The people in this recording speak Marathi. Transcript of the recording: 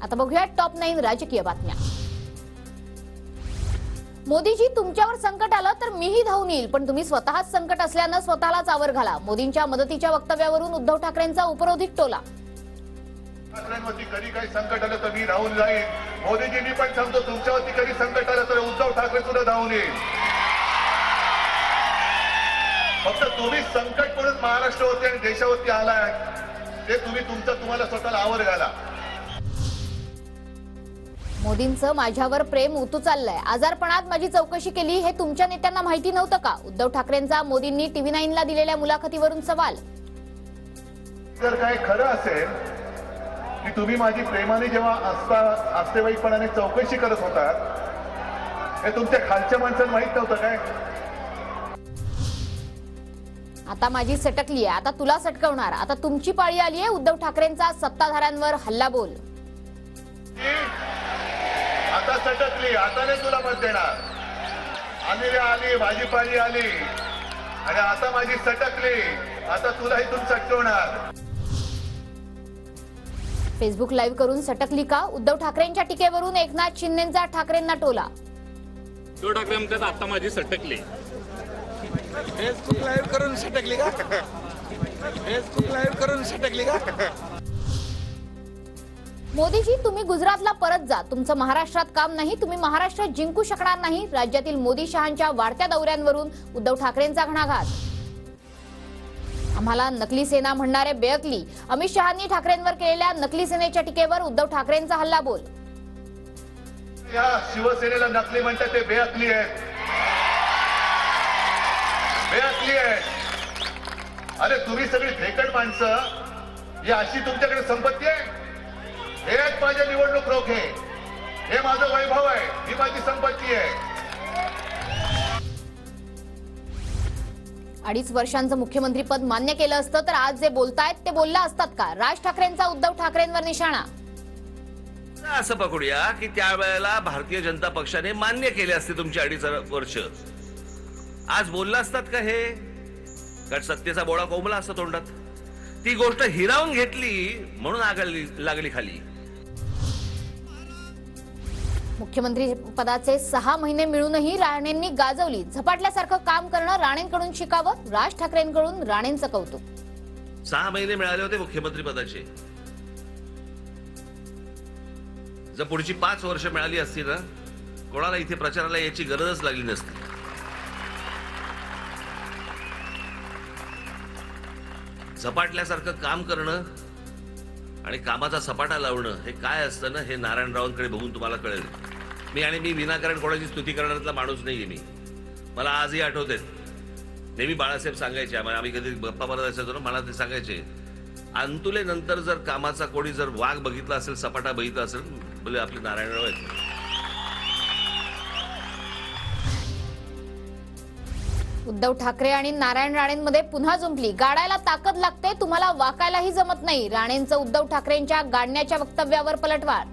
आता बघूया टॉप 9 राजकीय बातम्या। मोदीजी, तुमच्यावर संकट आलं तर मीही धावून येईल, पण तुम्ही स्वतःच संकट असल्यानं स्वतःलाच आवर घाला। मोदींच्या मदतीच्या वक्तव्यावरून उद्धव ठाकरेंचा उपरोधिक टोला। ठाकरेंवरती कधी काही संकट आलं तर मी धावून जाईन। मोदीजींनी पण सांगतो, तुमच्यावरती कधी संकट आलं तर उद्धव ठाकरे सुद्धा धावून येईल। फक्त तुम्ही संकट म्हणून महाराष्ट्रावरती आणि देशावरती आलाय, ते तुम्हाला स्वतःला आवर घाला। मोदींचं माझ्यावर प्रेम उतू चाललंय। आजारपणात माझी चौकशी केली, हे तुमच्या नेत्यांना माहिती नव्हतं का? उद्धव ठाकरेंचा मोदींनी टीव्ही 9 ला दिलेल्या मुलाखतीवरून सवाल। जर काय खरं असेल की तुम्ही माझी प्रेमाने जेव्हा आस्तेवाईकपणाने चौकशी करत होतात, हे तुमच्या खालच्या माणसांना माहित नव्हतं काय? आता माझी सटकली आहे, आता तुला सटकवणार। आता तुमची पाळी आली आहे। उद्धव ठाकरेंचा सत्ताधाऱ्यांवर हल्लाबोल। आता सटकली, आता नाही तुला मत देणार। आली रे आली, माझी पाळी आली आणि आता माझी सटकली, आता तुला इथून सटकवणार। फेसबुक लाईव्ह करून सटकली का? उद्धव ठाकरेंच्या टीकेवरून एकनाथ शिंदेंचा ठाकरेंना टोला। उद्धव ठाकरे म्हणतात आता माझी सटकली। फेसबुक लाईव्ह करून सटकली का? फेसबुक लाईव्ह करून सटकली का? मोदीजी, तुम्ही गुजरातला परत जा। तुमचं महाराष्ट्रात काम नाही, तुम्ही महाराष्ट्र जिंकू शकणार नाही। राज्यातील मोदी शहांच्या वाढत्या दौऱ्यांवरून उद्धव ठाकरेंचा घणाघात। आम्हाला नकली सेना म्हणणारे बेअकली। अमित शहांनी ठाकरेंवर केलेल्या नकली सेनेच्या टीकेवर उद्धव ठाकरेंचा हल्लाबोल। या शिवसेनेला नकली म्हणतात, ते बेअकली आहेत, बेअकली आहेत। अरे तुम्ही सगळी भेकड माणसं, ही अशी तुमच्याकडे संपत्ती आहे? हेच माझे निवडणूक रोखे, हे माझं वैभव आहे, ही माझी संपत्ती आहे। 2.5 वर्षांचं मुख्यमंत्रीपद मान्य केलं असतं तर आज जे बोलतायत ते बोलला असतात का? राज ठाकरेंचा उद्धव ठाकरेंवर निशाणा। असं पकडूया की त्यावेळेला भारतीय जनता पक्षाने मान्य केले असते तुमची 2.5 वर्ष, आज बोलला असतात का? हे कारण सत्तेचा बोळा कोंबला असता तोंडात। ती गोष्ट हिरावून घेतली म्हणून आग लागली खाली। मुख्यमंत्री पदाचे 6 महिने मिळूनही राणेंनी गाजवली। झपाटल्यासारखं काम करणं राणेंकडून शिकावं। राज ठाकरेंकडून राणेंचं कौतुक। 6 महिने मिळाले होते मुख्यमंत्री पदाचे, जर पुढची 5 वर्ष मिळाली असती ना, कोणाला इथे प्रचाराला याची गरजच लागली नसती। झपाटल्यासारखं काम करणं आणि कामाचा सपाटा लावणं हे काय असतं ना, हे नारायणरावांकडे बघून तुम्हाला कळेल। मी विनाकारण कोणाची स्तुती करणाऱ्यातला माणूस नाहीये मी। मला आजही आठवते, नेहमी बाळासाहेब सांगायचे, आम्ही कधी गप्पा मारत असायचो ना, मला ते सांगायचे, अंतुले नंतर जर कामाचा कोणी जर वाघ बघितला असेल, सपाटा बघितला असेल, बोले आपले नारायणराव आहेत। उद्धव ठाकरे आणि नारायण राणेंमध्ये पुन्हा जुंपली। गाडायला ताकद लागते, तुम्हाला वाकायलाही जमत नाही। राणेंचं उद्धव ठाकरेंच्या गाडण्याच्या वक्तव्यावर पलटवार।